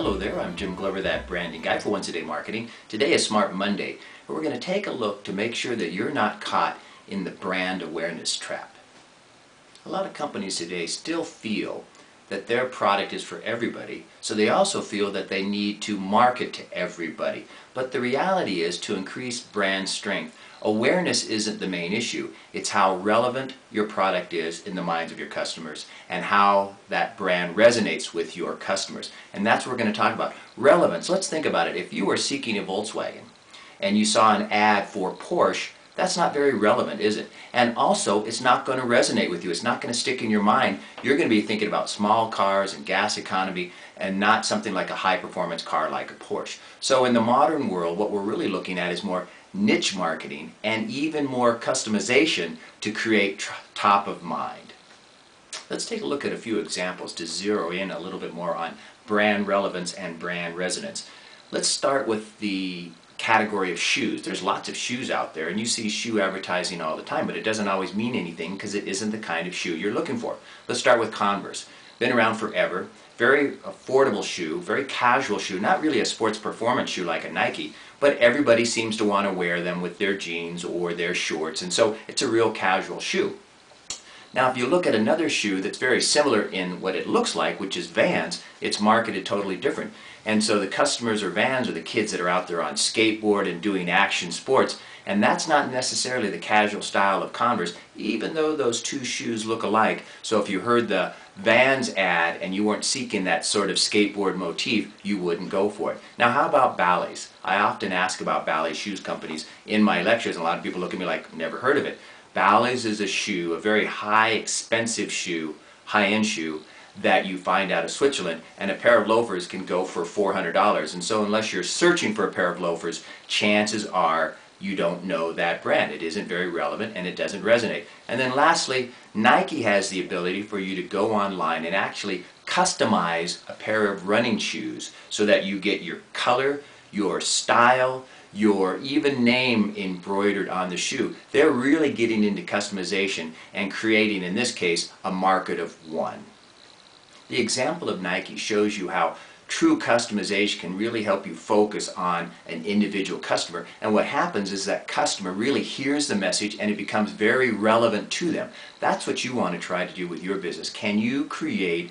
Hello there, I'm Jim Glover, that branding guy for Once a Day Marketing. Today is Smart Monday, and we're going to take a look to make sure that you're not caught in the brand awareness trap. A lot of companies today still feel that their product is for everybody, so they also feel that they need to market to everybody. But the reality is, to increase brand strength, awareness isn't the main issue. It's how relevant your product is in the minds of your customers and how that brand resonates with your customers. And that's what we're going to talk about. Relevance. Let's think about it. If you were seeking a Volkswagen and you saw an ad for Porsche, that's not very relevant, is it? And also, it's not going to resonate with you. It's not going to stick in your mind. You're going to be thinking about small cars and gas economy and not something like a high-performance car like a Porsche. So in the modern world, what we're really looking at is more niche marketing and even more customization to create top of mind. Let's take a look at a few examples to zero in a little bit more on brand relevance and brand resonance. Let's start with the category of shoes. There's lots of shoes out there and you see shoe advertising all the time, but it doesn't always mean anything because it isn't the kind of shoe you're looking for. Let's start with Converse. Been around forever, very affordable shoe, very casual shoe, not really a sports performance shoe like a Nike, but everybody seems to want to wear them with their jeans or their shorts, and so it's a real casual shoe. Now if you look at another shoe that's very similar in what it looks like, which is Vans, it's marketed totally different. And so the customers or Vans are the kids that are out there on skateboard and doing action sports, and that's not necessarily the casual style of Converse, even though those two shoes look alike. So if you heard the Vans ad and you weren't seeking that sort of skateboard motif, you wouldn't go for it. Now how about ballets? I often ask about ballet shoes companies in my lectures, and a lot of people look at me like, never heard of it. Ballets is a shoe, a very high expensive shoe, high-end shoe, that you find out of Switzerland, and a pair of loafers can go for $400. And so unless you're searching for a pair of loafers, chances are you don't know that brand. It isn't very relevant and it doesn't resonate. And then lastly, Nike has the ability for you to go online and actually customize a pair of running shoes so that you get your color, your style, your even name embroidered on the shoe. They're really getting into customization and creating, in this case, a market of one. The example of Nike shows you how true customization can really help you focus on an individual customer, and what happens is that customer really hears the message and it becomes very relevant to them. That's what you want to try to do with your business. Can you create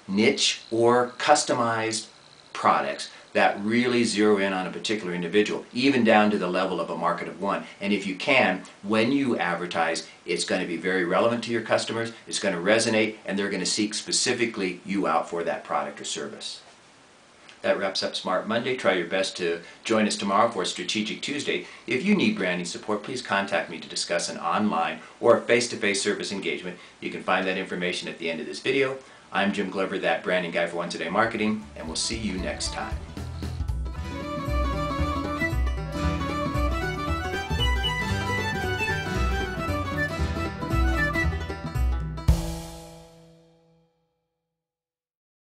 niche or customized products that really zero in on a particular individual, even down to the level of a market of one? And if you can, when you advertise, it's going to be very relevant to your customers, it's going to resonate, and they're going to seek specifically you out for that product or service. That wraps up Smart Monday. Try your best to join us tomorrow for Strategic Tuesday. If you need branding support, please contact me to discuss an online or face-to-face service engagement. You can find that information at the end of this video. I'm Jim Glover, that branding guy for Once a Day Marketing, and we'll see you next time.